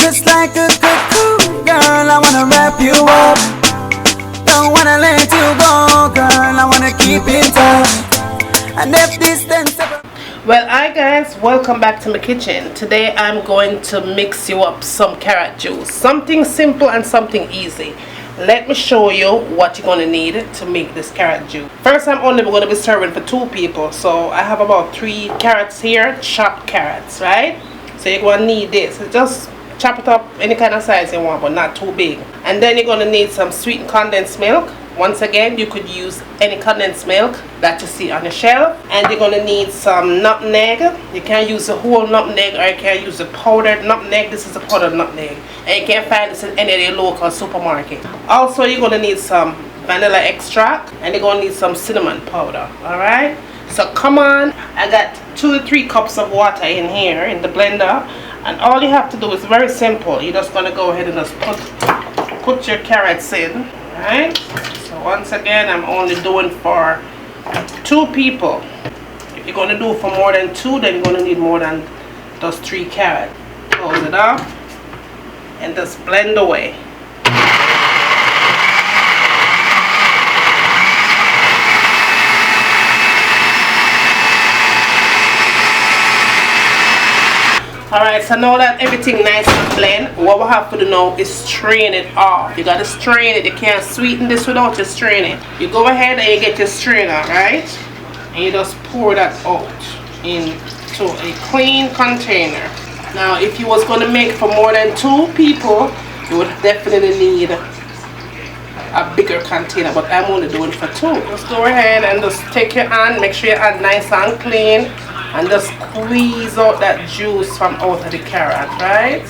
Just like a cocoon, girl, I wanna wrap you up. Don't wanna let you go, girl, I wanna keep it up. And if distance. Well, hi guys, welcome back to my kitchen. Today I'm going to mix you up some carrot juice. Something simple and something easy. Let me show you what you're going to need to make this carrot juice. First, I'm only going to be serving for 2 people. So I have about 3 carrots here, chopped carrots, right? So you're going to need this. Just chop it up any kind of size you want, but not too big. And then you're going to need some sweetened condensed milk. Once again, you could use any condensed milk that you see on the shelf. And you're going to need some nutmeg. You can use the whole nutmeg or you can use the powdered nutmeg. This is a powdered nutmeg. And you can find this in any of the local supermarket. Also, you're going to need some vanilla extract. And you're going to need some cinnamon powder. Alright? So come on. I got 2 to 3 cups of water in here in the blender. And all you have to do is very simple. You're just going to go ahead and just put your carrots in. Alright? So once again, I'm only doing for 2 people. If you're going to do for more than 2, then you're going to need more than those 3 carrots. Close it up and just blend away. Alright, so now that everything nice and blend, what we have to do now is strain it off. You gotta strain it. You can't sweeten this without you strain it. You go ahead and you get your strainer, right? And you just pour that out into a clean container. Now, if you was gonna make for more than 2 people, you would definitely need a bigger container, but I'm only doing for 2. Just go ahead and just take your hand, make sure your hand nice and clean. And just squeeze out that juice from out of the carrot, right?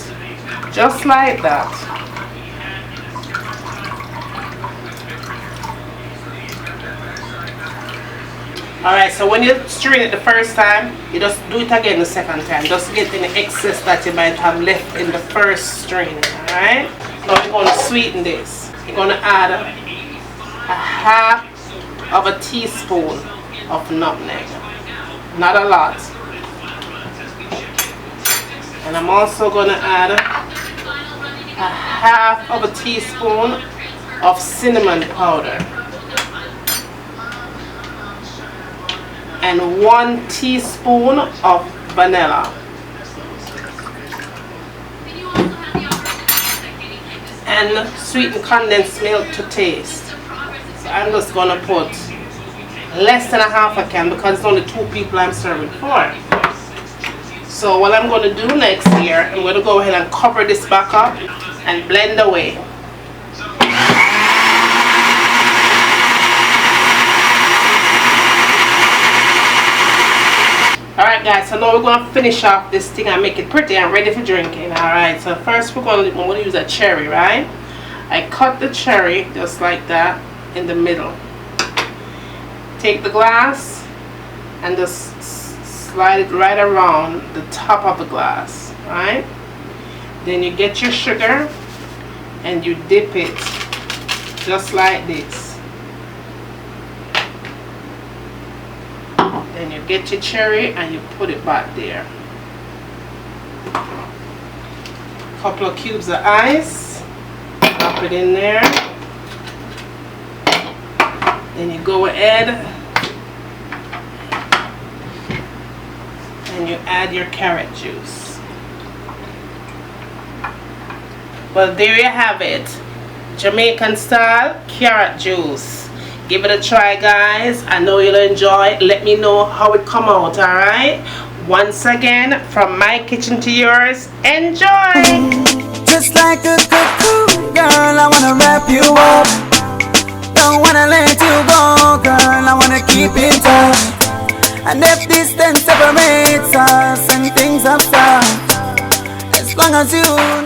Just like that. Alright, so when you strain it the first time, you just do it again the second time. Just get any excess that you might have left in the first strain. Alright? Now you're going to sweeten this. You're going to add a half of a teaspoon of nutmeg. Not a lot. And I'm also going to add a half of a teaspoon of cinnamon powder. And 1 teaspoon of vanilla. And sweetened condensed milk to taste. So I'm just going to put less than a half a can because it's only 2 people I'm serving for. So what I'm going to do next here, I'm going to go ahead and cover this back up and blend away. Alright guys, so now we're going to finish off this thing and make it pretty and ready for drinking. Alright, so first we're going to use a cherry, right? I cut the cherry just like that in the middle. Take the glass and just slide it right around the top of the glass, right? Then you get your sugar and you dip it just like this. Then you get your cherry and you put it back there. A couple of cubes of ice, drop it in there. Then you go ahead and you add your carrot juice. Well, there you have it. Jamaican style carrot juice. Give it a try, guys. I know you'll enjoy it. Let me know how it come out, alright? Once again, from my kitchen to yours, enjoy! Just like a cocoon, girl, I wanna wrap you up. Don't wanna let you go, girl, I wanna keep it up. And if distance separates us and things are tough, as long as you know